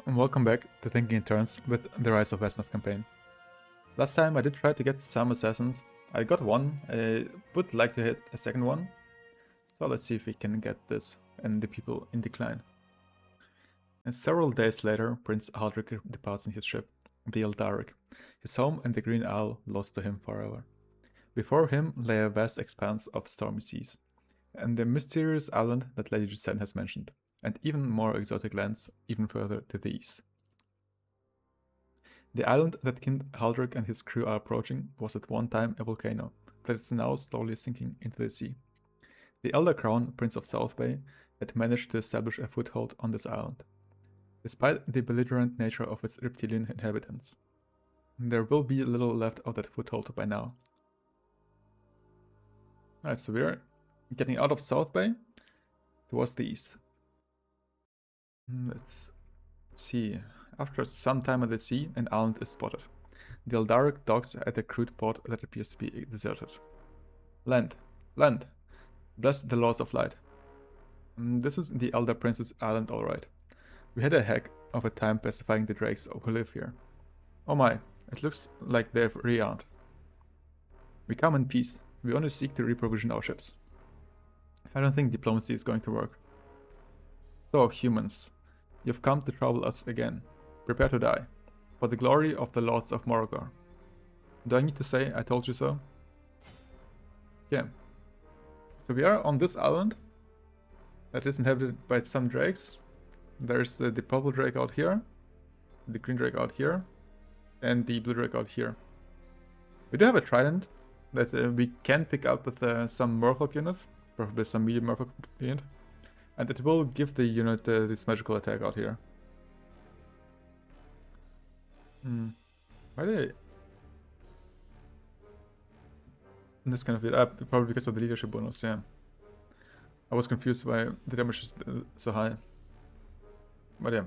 and welcome back to Thinking in Turns with the Rise of Wesnoth Campaign. Last time I did try to get some assassins. I got one, I would like to hit a second one. So let's see if we can get this and the people in decline. And several days later, Prince Haldric departs in his ship, the Haldric, his home and the Green Isle lost to him forever. Before him lay a vast expanse of stormy seas, and the mysterious island that Lady Giselle has mentioned, and even more exotic lands even further to the east. The island that King Haldric and his crew are approaching was at one time a volcano that is now slowly sinking into the sea. The Elder Crown, Prince of South Bay, had managed to establish a foothold on this island, despite the belligerent nature of its reptilian inhabitants. There will be little left of that foothold by now. Alright, so we're getting out of South Bay towards the east. Let's see. After some time at the sea, an island is spotted. The Haldric docks at a crude port that appears to be deserted. Land. Land. Bless the Lords of Light. This is the Elder Prince's island, alright. We had a heck of a time pacifying the drakes who live here. Oh my, it looks like they've rearmed. We come in peace. We only seek to reprovision our ships. I don't think diplomacy is going to work. So, humans, you've come to trouble us again. Prepare to die, for the glory of the Lords of Morogor. Do I need to say I told you so? Yeah. So we are on this island that is inhabited by some drakes. There's the purple drake out here, the green drake out here, and the blue drake out here. We do have a trident that we can pick up with some merfolk units, probably some medium merfolk unit, and it will give the unit this magical attack out here. Why did this kind of it? Probably because of the leadership bonus, yeah. I was confused why the damage is so high. But yeah.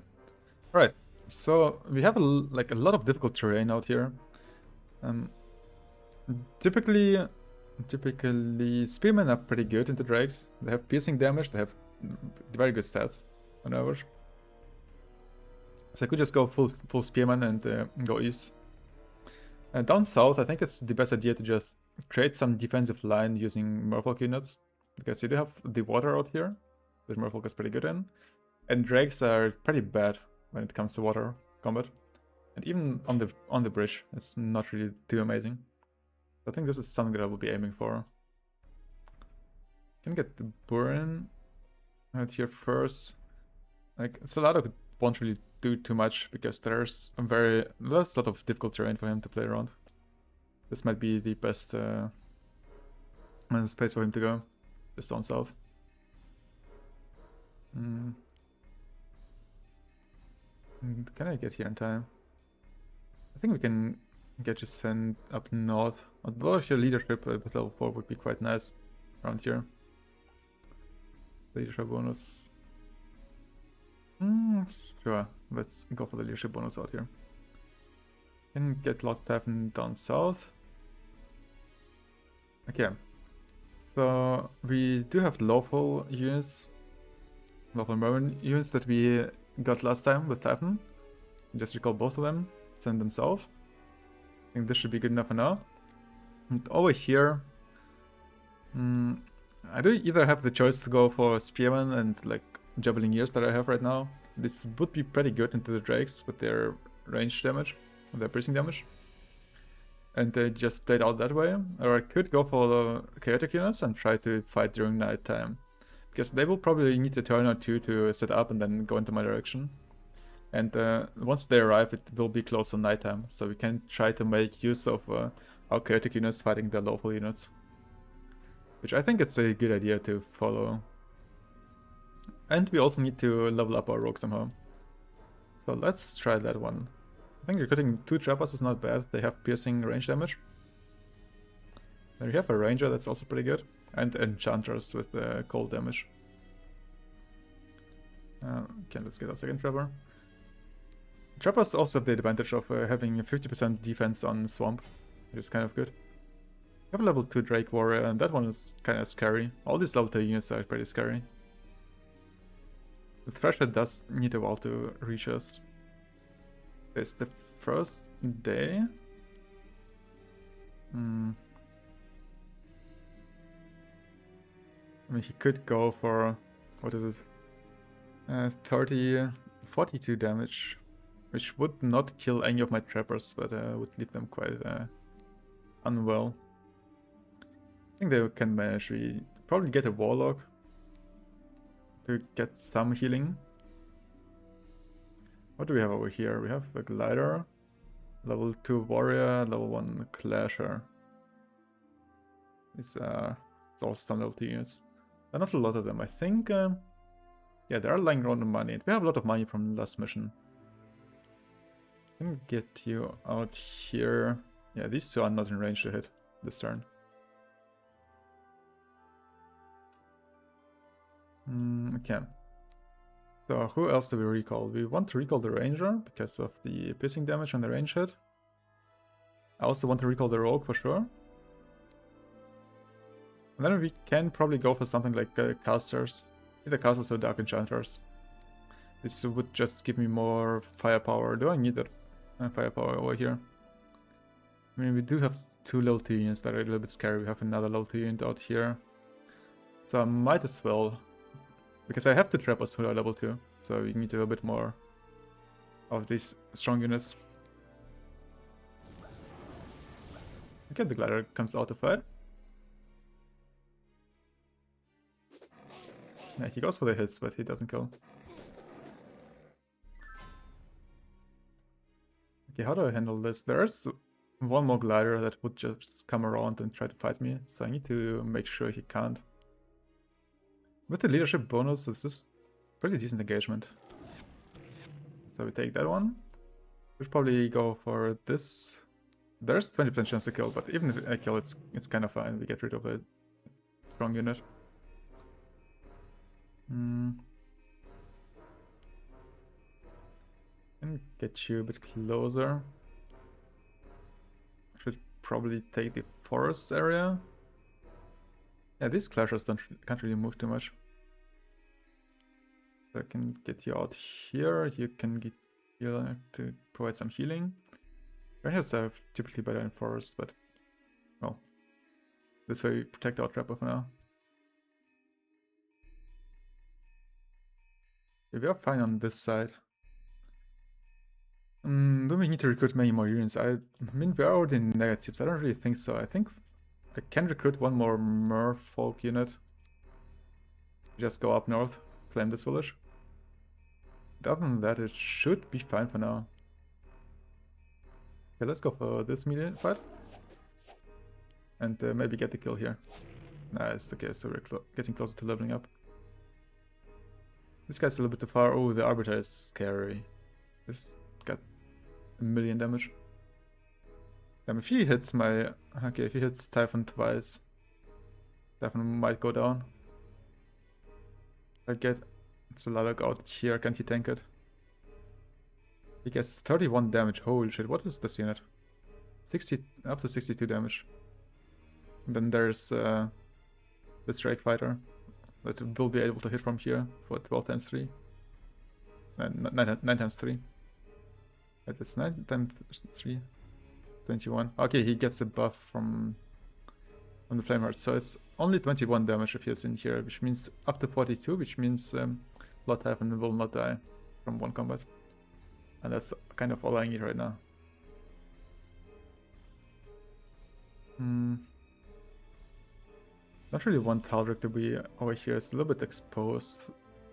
Alright, so we have a lot of difficult terrain out here. Typically spearmen are pretty good into drakes. They have piercing damage, they have very good stats on average. So I could just go full spearman and go east. Down south, I think it's the best idea to just create some defensive line using merfolk units, because you do have the water out here that merfolk is pretty good in, and drakes are pretty bad when it comes to water combat, and even on the bridge, it's not really too amazing. I think this is something that I will be aiming for. Can get the Burin out here first. Like, Solado won't really do too much because there's a lot of difficult terrain for him to play around. This might be the best space for him to go, just down south. Can I get here in time? I think we can get you sent up north. Although if your leadership with level 4 would be quite nice around here. Leadership bonus. Sure, let's go for the leadership bonus out here. Can get Locked Tavern down south. Okay. So we do have lawful units. Lawful Merman units that we got last time with Tavern. Just recall both of them. Send them south. I think this should be good enough for now. And over here, I do either have the choice to go for Spearman and Javelineers that I have right now. This would be pretty good into the drakes with their range damage, with their piercing damage. And they just play it out that way. Or I could go for the chaotic units and try to fight during night time, because they will probably need a turn or two to set up and then go into my direction. And once they arrive, it will be close to nighttime, so we can try to make use of our chaotic units fighting the lawful units, which I think it's a good idea to follow. And we also need to level up our rogue somehow. So let's try that one. I think recruiting 2 trappers is not bad. They have piercing range damage. Then we have a ranger that's also pretty good. And enchanters with cold damage. Okay, let's get our second trapper. Trappers also have the advantage of having 50% defense on swamp, which is kind of good. We have a level 2 Drake Warrior, and that one is kind of scary. All these level 2 units are pretty scary. The Thresher does need a while to reach us. It's the first day. I mean, he could go for, what is it? 42 damage, which would not kill any of my trappers, but would leave them quite unwell. I think they can manage. We probably get a warlock to get some healing. What do we have over here? We have a glider, level 2 warrior, level 1 clasher. These are all some level 2 units. There are not a lot of them. I think, yeah, they are lying around the money. We have a lot of money from the last mission. I can get you out here. Yeah, these two are not in range to hit this turn. Okay. So who else do we recall? We want to recall the ranger because of the piercing damage on the range hit. I also want to recall the rogue for sure. And then we can probably go for something like casters. Either casters or dark enchanters. This would just give me more firepower. Do I need that firepower over here? I mean, we do have 2 level 2 units that are a little bit scary. We have another level 2 unit out here. So I might as well, because I have 2 trappers who are level 2. So we need a little bit more of these strong units. Okay, the glider comes out to fight. Yeah, he goes for the hits, but he doesn't kill. Okay, how do I handle this? There's one more glider that would just come around and try to fight me, so I need to make sure he can't. With the leadership bonus, this is pretty decent engagement. So we take that one. We'll probably go for this. There's 20% chance to kill, but even if I kill, it's kind of fine. We get rid of a strong unit. And get you a bit closer. Should probably take the forest area. Yeah, these clashers can't really move too much. So I can get you out here. You can get here to provide some healing. Rangers are typically better in forests, but well, this way we protect our trapper for now. Yeah, we are fine on this side. Do we need to recruit many more units? I mean, we are already in negatives. I don't really think so. I think I can recruit one more merfolk unit. Just go up north, claim this village. Other than that, it should be fine for now. Okay, let's go for this melee fight. And maybe get the kill here. Nice, okay, so we're getting closer to leveling up. This guy's a little bit too far. Oh, the Arbiter is scary. This got 1 million damage. Damn, if he hits my... Okay, if he hits Typhon twice, Typhon might go down. I get... It's a Lilac out here, can't he tank it? He gets 31 damage, holy shit, what is this unit? 60, up to 62 damage. And then there's the Strike Fighter that will be able to hit from here for 12 times 3. 9 times 3. That's 9 times 3. 21. Okay, he gets a buff from the Flame Heart, so it's only 21 damage if he's in here, which means up to 42, which means Blood Typhon will not die from one combat. And that's kind of all I need right now. Don't really want Haldric to be over here, it's a little bit exposed.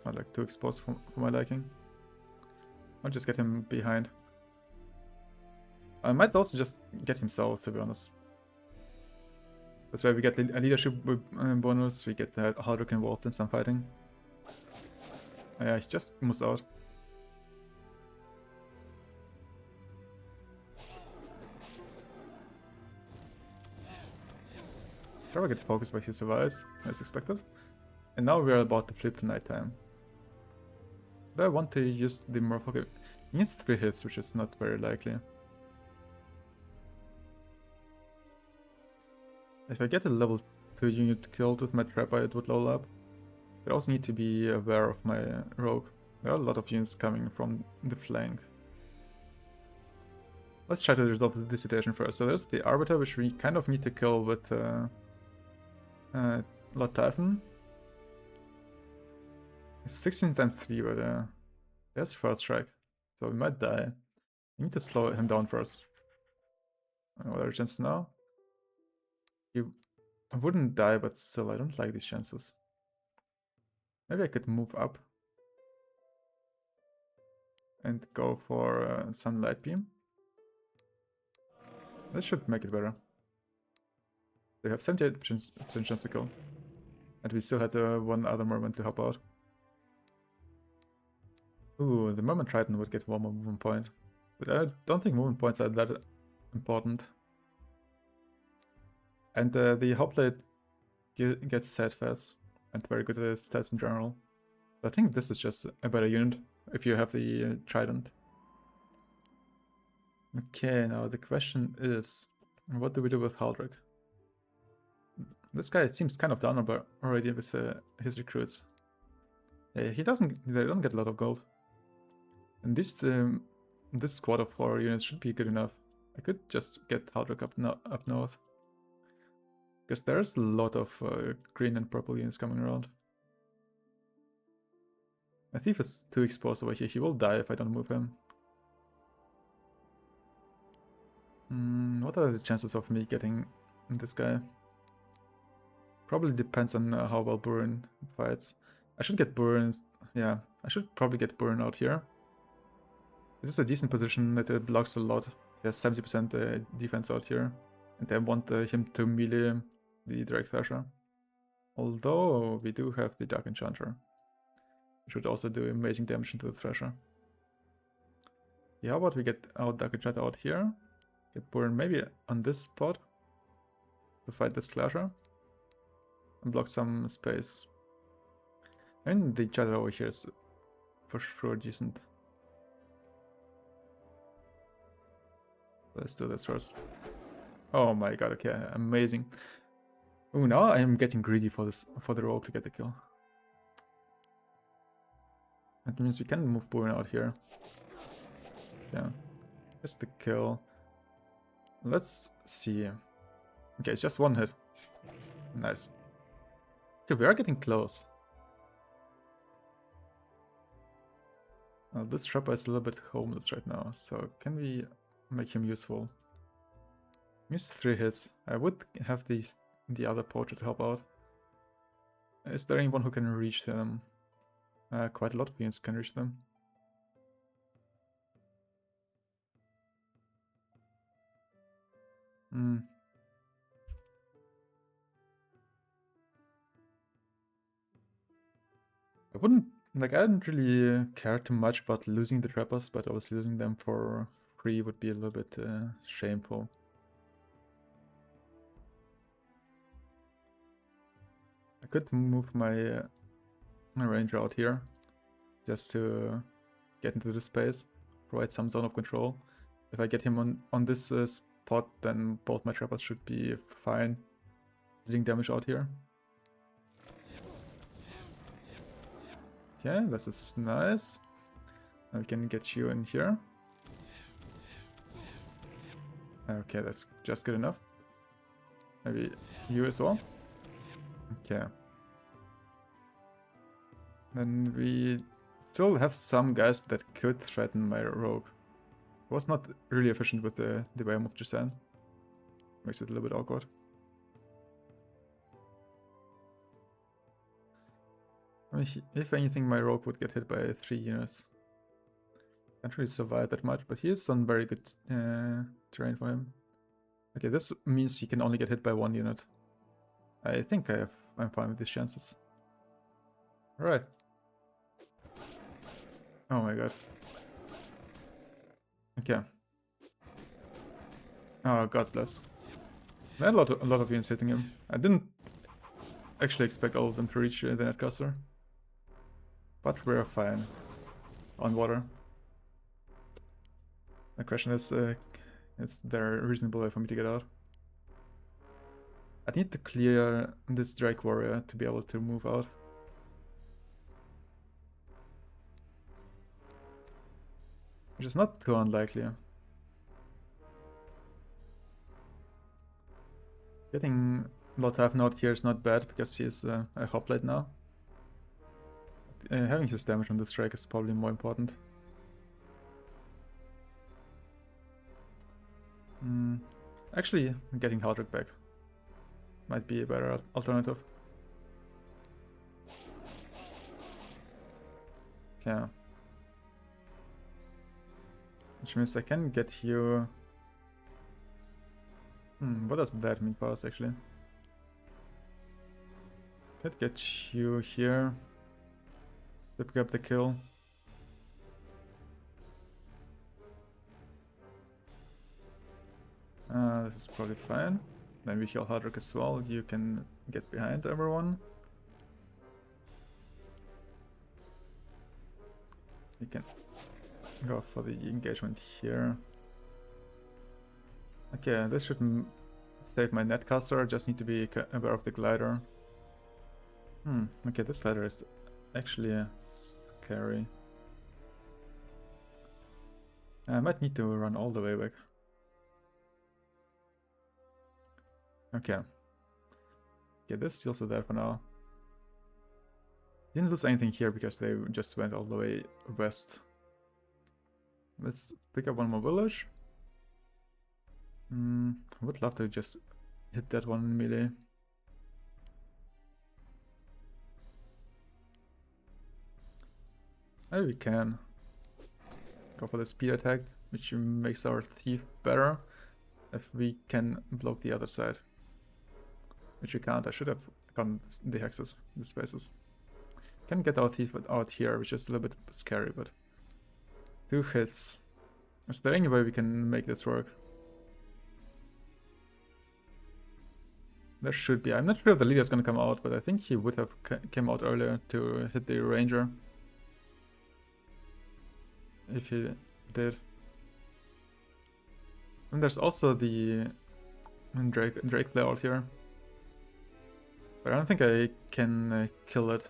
Not like too exposed for my liking. I'll just get him behind. I might also just get him south, to be honest. That's why we get a leadership bonus, we get Haldric involved in some fighting. Yeah, he just moves out. Try to get focused, but he survives, as expected. And now we are about to flip to nighttime. Do I want to use the merfolk? He needs 3 hits, which is not very likely. If I get a level 2 unit killed with my trapper, it would level up. I also need to be aware of my rogue. There are a lot of units coming from the flank. Let's try to resolve this situation first. So there's the Arbiter, which we kind of need to kill with Lord Typhon. It's 16 times 3, but there's first strike. So we might die. We need to slow him down first. What are the chances now? He wouldn't die, but still, I don't like these chances. Maybe I could move up and go for some light beam. This should make it better. They have 78% chance to kill. And we still had one other merman to help out. Ooh, the merman Triton would get one more movement point. But I don't think movement points are that important. And the Hoplite gets set fast and very good stats in general. I think this is just a better unit if you have the Trident. Okay, now the question is, what do we do with Haldric? This guy seems kind of down already with his recruits. They don't get a lot of gold. And this squad of 4 units should be good enough. I could just get Haldric up north. Because there's a lot of green and purple units coming around. A thief is too exposed over here. He will die if I don't move him. What are the chances of me getting this guy? Probably depends on how well Burin fights. I should get Burin. Yeah, I should probably get Burin out here. It is a decent position that it blocks a lot. He has 70% defense out here. And I want him to melee the Drake Thrasher. Although we do have the Dark Enchanter. Which would also do amazing damage into the Thrasher. Yeah, how about we get our Dark Enchanter out here? Get Burin maybe on this spot to fight this Clasher. And block some space. And the Enchanter over here is for sure decent. Let's do this first. Oh my god, okay, amazing. Oh, now I am getting greedy for the rogue to get the kill. That means we can move Burin out here. Yeah. Just the kill. Let's see. Okay, it's just one hit. Nice. Okay, we are getting close. This trapper is a little bit homeless right now, so can we make him useful? Missed 3 hits. I would have the other poacher to help out. Is there anyone who can reach them? Quite a lot of units can reach them. I didn't really care too much about losing the trappers, but obviously losing them for free would be a little bit shameful. I could move my ranger out here, just to get into the space, provide some zone of control. If I get him on this spot, then both my trappers should be fine dealing damage out here. Okay, this is nice. Now we can get you in here. Okay, that's just good enough. Maybe you as well. Okay. Then we still have some guys that could threaten my rogue. Was not really efficient with the way I moved Jisan. Makes it a little bit awkward. I mean, if anything, my rogue would get hit by 3 units. Can't really survive that much, but he is on very good terrain for him. Okay, this means he can only get hit by 1 unit. I think I'm fine with these chances. Alright. Oh my god. Okay. Oh, god bless. I had a lot of units hitting him. I didn't actually expect all of them to reach the netcaster. But we're fine. On water. The question is there a reasonable way for me to get out? I need to clear this Drake Warrior to be able to move out. Which is not too unlikely. Getting Lothar out here is not bad because he's a hoplite now. Having his damage on the strike is probably more important. Actually, getting Haldric back might be a better alternative. Yeah. Which means I can get you... what does that mean for us actually? Could get you here to pick up the kill. This is probably fine. Then we heal Haldric as well. You can get behind everyone. You can go for the engagement here. Okay, this should save my netcaster. I just need to be aware of the glider. Okay, this glider is actually scary. I might need to run all the way back. Okay. Okay, this is also there for now. Didn't lose anything here because they just went all the way west. Let's pick up one more village. I would love to just hit that one in melee. Maybe we can go for the speed attack, which makes our thief better if we can block the other side. Which we can't. I should have gotten the hexes, the spaces. Can get our thief out here, which is a little bit scary, but 2 hits. Is there any way we can make this work? There should be. I'm not sure if the leader is going to come out, but I think he would have came out earlier to hit the ranger. If he did. And there's also the Drake flare out here. But I don't think I can kill it.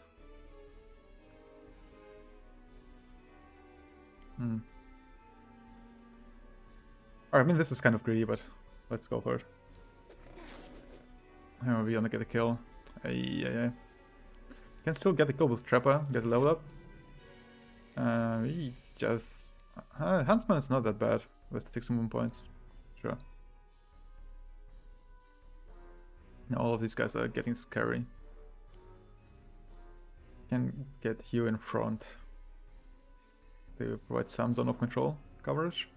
I mean, this is kind of greedy, but let's go for it. Oh, we only get a kill. Can still get the kill with Trapper, get a level up. We just... Huntsman is not that bad with 6 movement points. Sure. Now all of these guys are getting scary. Can get you in front to provide some zone of control coverage.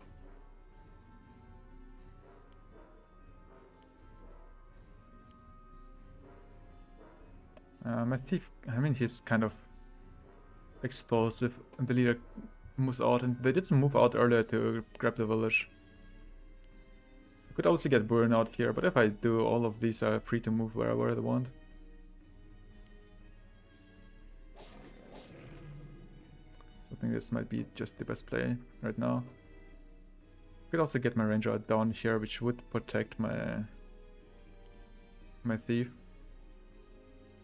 My thief, I mean, he's kind of exposed if the leader moves out, and they didn't move out earlier to grab the village. I could also get burned out here, but if I do, all of these are free to move wherever they want. So I think this might be just the best play right now. Could also get my ranger down here, which would protect my thief.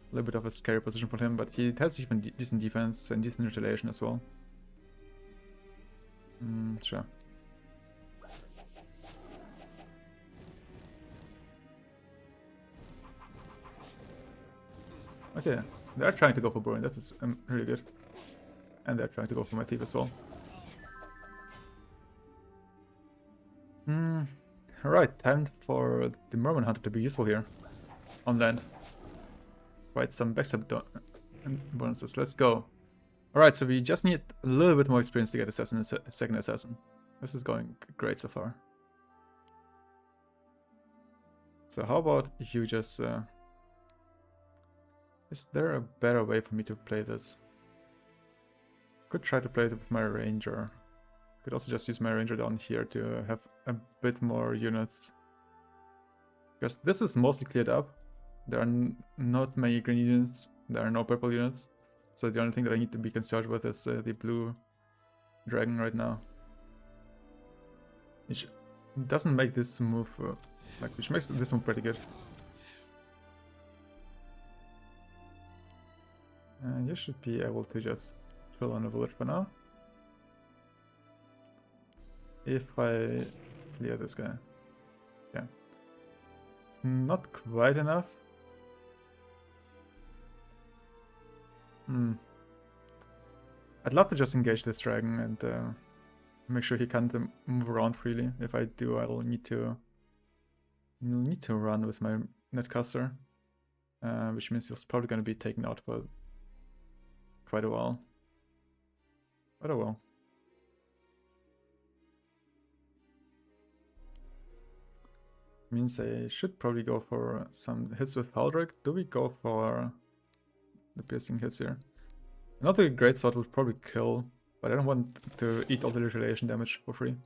A little bit of a scary position for him, but he has even decent defense and decent retaliation as well. Sure. Okay, they're trying to go for Boring, that's really good. And they're trying to go for my thief as well. Alright, time for the Merman Hunter to be useful here. On land. Right, some backstab bonuses. Let's go. Alright, so we just need a little bit more experience to get second assassin. This is going great so far. So how about you just... is there a better way for me to play this? Could try to play it with my ranger. Could also just use my ranger down here to have a bit more units. Because this is mostly cleared up. There are not many green units, there are no purple units. So the only thing that I need to be concerned with is the blue dragon right now. Which doesn't make this move, which makes this move pretty good. You should be able to just fill on a village for now. If I clear this guy. Yeah. It's not quite enough. I'd love to just engage this dragon and make sure he can't move around freely. If I do, I'll need to run with my netcaster, which means he's probably going to be taken out for quite a while. But oh well. Means I should probably go for some hits with Haldric. Do we go for the piercing hits here? Another great sword would probably kill, but I don't want to eat all the retaliation damage for free.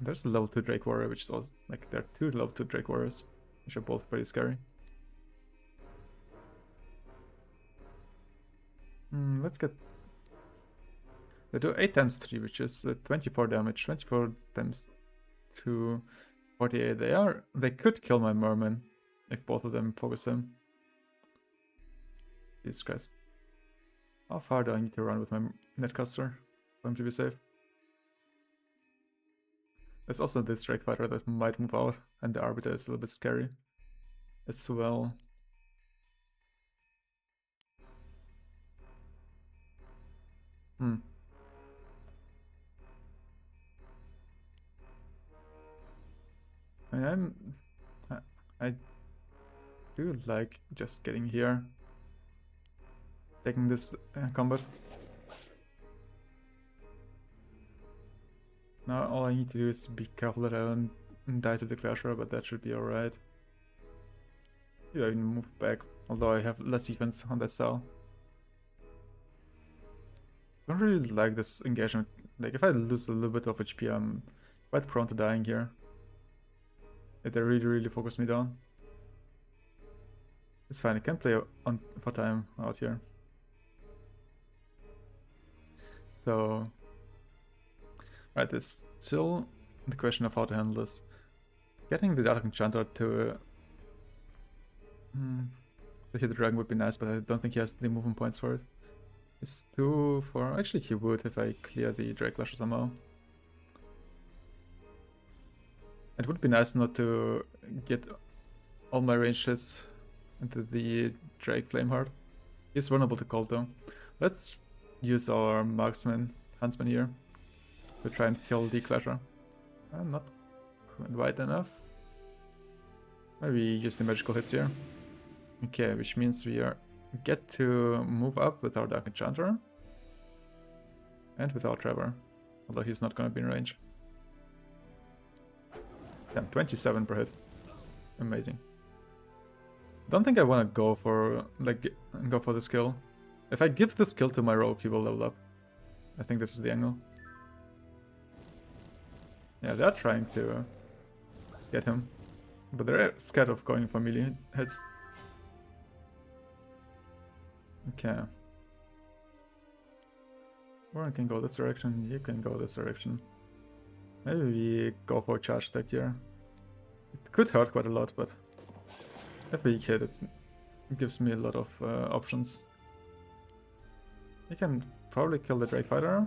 There's a level 2 Drake Warrior, which is also, like, there are 2 level 2 Drake Warriors, which are both pretty scary. Let's get... They do 8 times 3, which is 24 damage. 24 times 2, 48. They could kill my merman if both of them focus him. Jesus Christ. How far do I need to run with my netcaster for him to be safe? There's also this Drake Fighter that might move out, and the Arbiter is a little bit scary as well. And I do like just getting here, taking this combat. Now all I need to do is be careful that I don't die to the Clasher, but that should be alright. Maybe I even move back, although I have less defense on that style. I don't really like this engagement. Like, if I lose a little bit of HP, I'm quite prone to dying here. They really focus me down. It's fine, I can play on for time out here. So, right, there's still the question of how to handle this. Getting the Dark Enchanter to hit the dragon would be nice, but I don't think he has the movement points for it. It's 2 for... Actually, he would if I clear the Drake Lasher somehow. It would be nice not to get all my range hits into the Drake Flameheart. He's vulnerable to cold though. Let's use our marksman, huntsman here, to try and kill the Clasher. Not quite enough. Maybe use the magical hits here. Okay, which means we get to move up with our Dark Enchanter. And with our Trevor. Although he's not gonna be in range. Damn, 27 per hit. Amazing. Don't think I want to go for the skill. If I give the skill to my rogue, he will level up. I think this is the angle. Yeah, they're trying to get him, but they're scared of going for melee hits. Okay. Or I can go this direction. You can go this direction. Maybe we go for a charge attack here. It could hurt quite a lot, but if we hit it, gives me a lot of options. You can probably kill the Drake Fighter.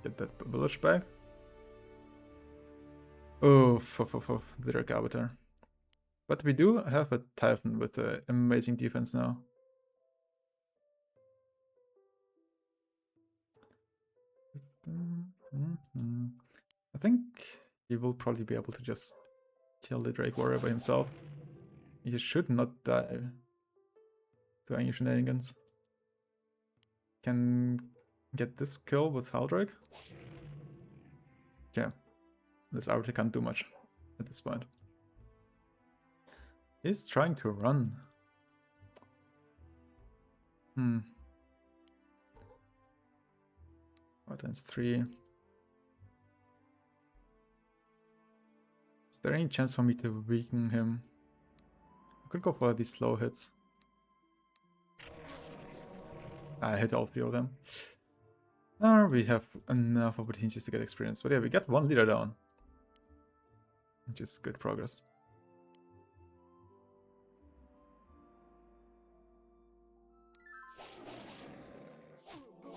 Get that village back. Oh, the Drake Arbiter. But we do have a Typhon with amazing defense now. I think he will probably be able to just kill the Drake Warrior by himself. He should not die to any shenanigans. Can get this kill with Haldric. Yeah, this Arbiter can't do much at this point. He's trying to run. 4 times 3. Is there any chance for me to weaken him? I could go for these slow hits. I hit all 3 of them. We have enough opportunities to get experience. But yeah, we got 1 leader down. Which is good progress.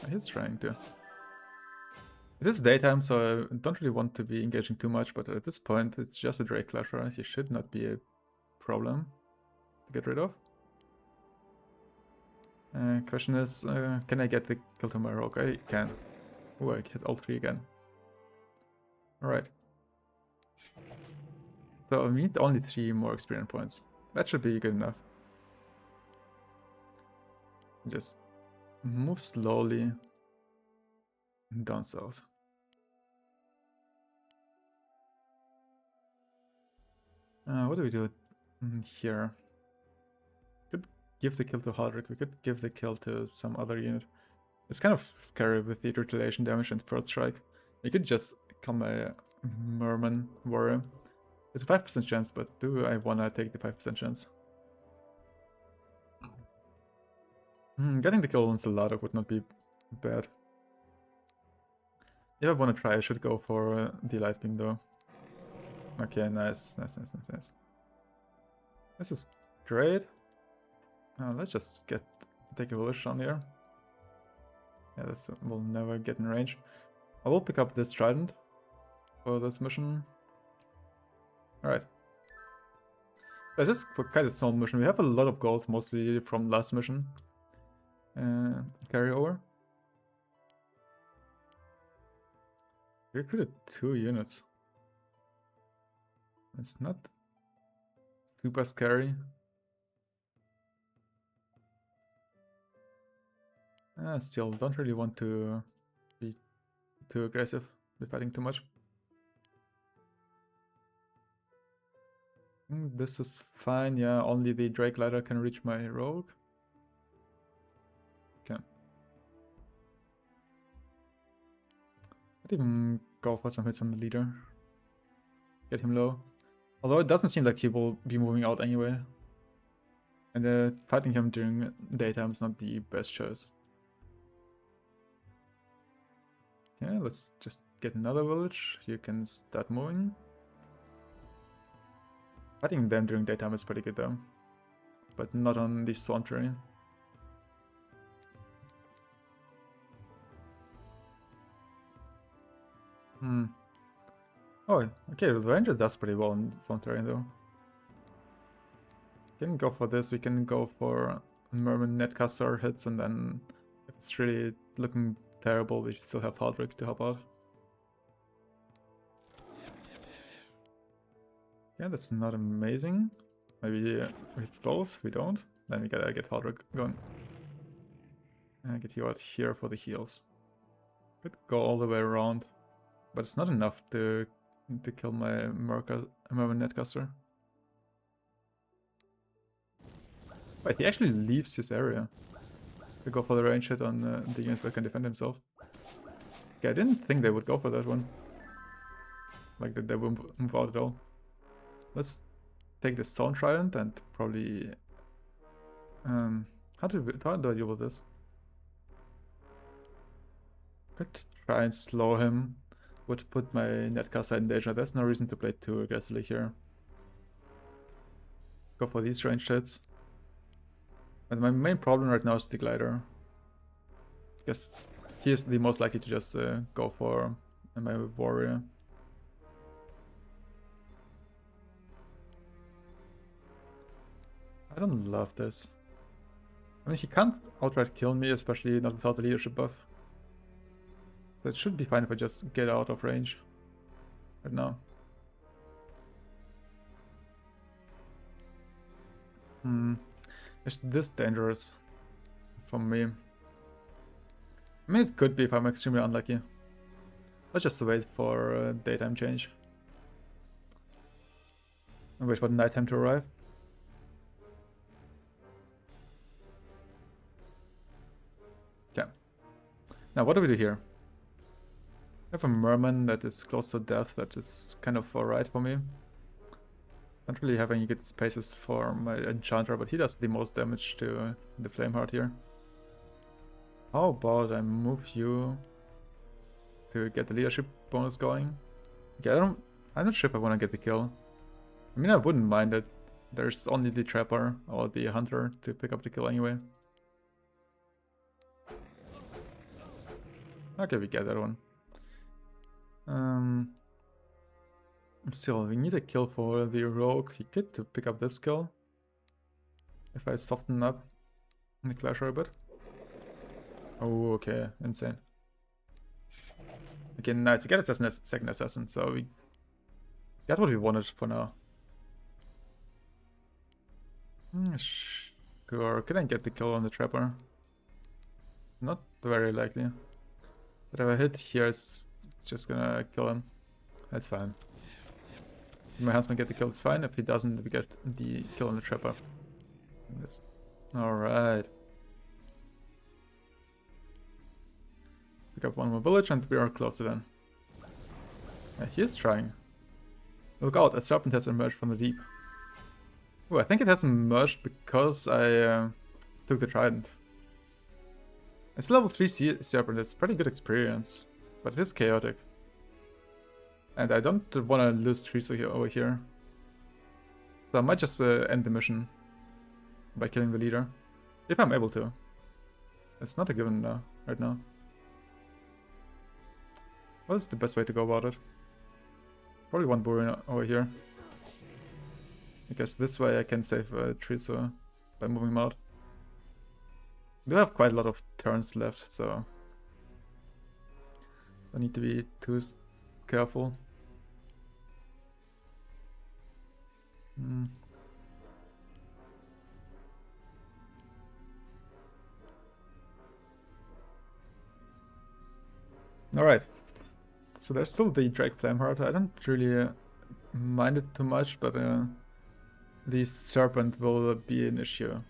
He's trying to. It is daytime, so I don't really want to be engaging too much, but at this point, it's just a Drake Clasher. He should not be a problem to get rid of. Question is, can I get the kill to my rogue? I can. Oh, I hit all 3 again. Alright. So I need only 3 more experience points. That should be good enough. Just move slowly down south. What do we do here? Could give the kill to Haldric. We could give the kill to some other unit. It's kind of scary with the retaliation damage and first strike. You could just kill my Merman warrior. It's a 5% chance, but do I wanna take the 5% chance? Getting the kill on Soladok would not be bad. If I wanna try, I should go for the light beam though. Okay, nice. This is great. Let's just take a village down here. Yeah, this will never get in range. I will pick up this trident for this mission. Alright. That is quite a small mission. We have a lot of gold, mostly from last mission. Carry over. We recruited 2 units. It's not super scary. Still, don't really want to be too aggressive with fighting too much. This is fine, yeah, only the Drake Ladder can reach my rogue. Okay. I'd even go for some hits on the leader. Get him low. Although it doesn't seem like he will be moving out anyway. And fighting him during daytime is not the best choice. Yeah, let's just get another village. You can start moving. Fighting them during daytime is pretty good though. But not on the swamp terrain. Oh, okay, the ranger does pretty well in swamp terrain though. We can go for this, we can go for Merman Netcaster hits, and then if it's really looking terrible, we still have Haldric to help out. Yeah, that's not amazing. Maybe with both, we don't. Then we gotta get Haldric going. And get you out here for the heals. Could go all the way around, but it's not enough to kill my Merman Netcaster. Wait, he actually leaves his area to go for the range hit on the units that can defend himself. Okay, I didn't think they would go for that one. Like that they wouldn't move out at all. Let's take the Stone Trident and probably... how do I deal with this? Could try and slow him. Would put my Netcaster in danger. There's no reason to play too aggressively here. Go for these range hits. And my main problem right now is the glider. Because he is the most likely to just go for my warrior. I don't love this. I mean, he can't outright kill me, especially not without the leadership buff. So it should be fine if I just get out of range right now. Is this dangerous for me? I mean, it could be if I'm extremely unlucky. Let's just wait for daytime change. And wait for nighttime to arrive. Okay. Now, what do we do here? I have a Merman that is close to death, that is kind of alright for me. Don't really have any good spaces for my Enchanter, but he does the most damage to the Flameheart here. How about I move you to get the leadership bonus going? Okay, I'm not sure if I want to get the kill. I mean, I wouldn't mind it. There's only the Trapper or the Hunter to pick up the kill anyway. Okay, we get that one. Still, we need a kill for the rogue. He could to pick up this kill. If I soften up the clasher a bit. Oh, okay, insane. Okay, nice. We get a second assassin, so we got what we wanted for now. Sure, can I get the kill on the trapper? Not very likely. But if I hit here, it's just gonna kill him. That's fine. If my husband get the kill, it's fine. If he doesn't, we get the kill on the trapper. Alright. Pick up one more village and we are closer then. Yeah, he is trying. Look out, a serpent has emerged from the deep. Oh, I think it has emerged because I took the trident. It's level 3 serpent, it's pretty good experience, but it is chaotic. And I don't want to lose trees over here. So I might just end the mission by killing the leader. If I'm able to. It's not a given right now. What is the best way to go about it? Probably one boar over here. Because this way I can save trees by moving them out. We do have quite a lot of turns left, so I need to be too careful. Alright. So there's still the Drake Flameheart. I don't really mind it too much, but the Serpent will be an issue.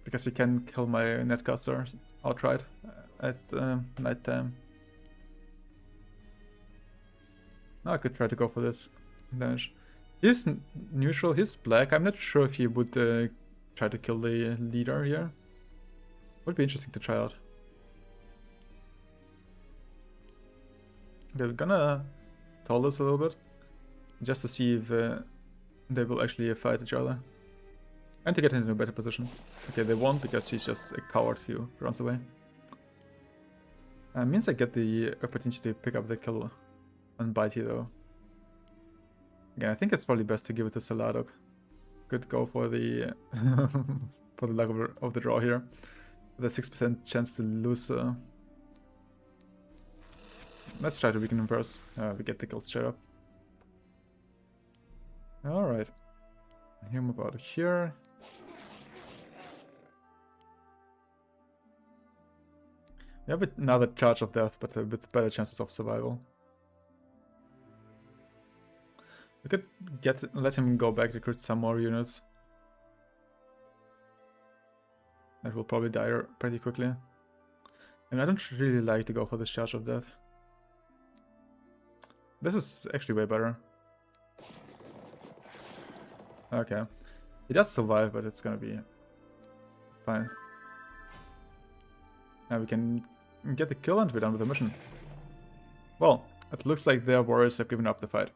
Because he can kill my Netcaster outright at night time. Now I could try to go for this damage. He's neutral, he's black. I'm not sure if he would try to kill the leader here. Would be interesting to try out. Okay, we're gonna stall this a little bit. Just to see if they will actually fight each other. And to get into a better position. Okay, they won't because he's just a coward who runs away. Means I get the opportunity to pick up the kill on Bitey though. Again, I think it's probably best to give it to Saladok. Could go for the for the luck of the draw here. With a 6% chance to lose. Let's try to weaken him first. We get the kill straight up. Alright. He'll move out of here. We have another charge of death, but with better chances of survival. We could let him go back to recruit some more units. That will probably die pretty quickly. And I don't really like to go for this charge of death. This is actually way better. Okay. He does survive, but it's gonna be fine. Now we can get the kill and we're done with the mission. Well, it looks like their warriors have given up the fight.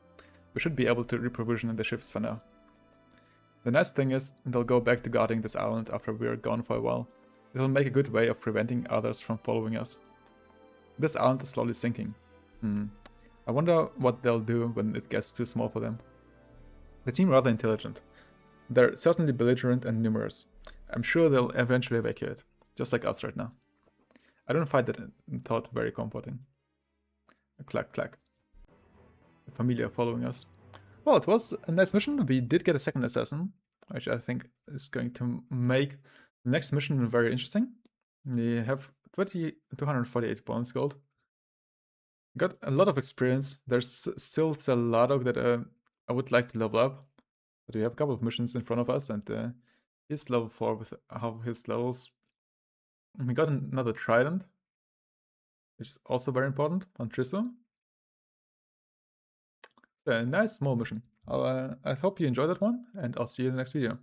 We should be able to reprovision the ships for now. The nice thing is, they'll go back to guarding this island after we're gone for a while. It'll make a good way of preventing others from following us. This island is slowly sinking. I wonder what they'll do when it gets too small for them. They seem rather intelligent. They're certainly belligerent and numerous. I'm sure they'll eventually evacuate, just like us right now. I don't find that thought very comforting. Clack clack. The familia following us. Well, it was a nice mission. We did get a second assassin, which I think is going to make the next mission very interesting. We have 248 bonus gold. Got a lot of experience. There's still Saladok that I would like to level up. But we have a couple of missions in front of us, and he's level 4 with half his levels. And we got another trident, which is also very important on Trisso. A nice small mission. I hope you enjoyed that one, and I'll see you in the next video.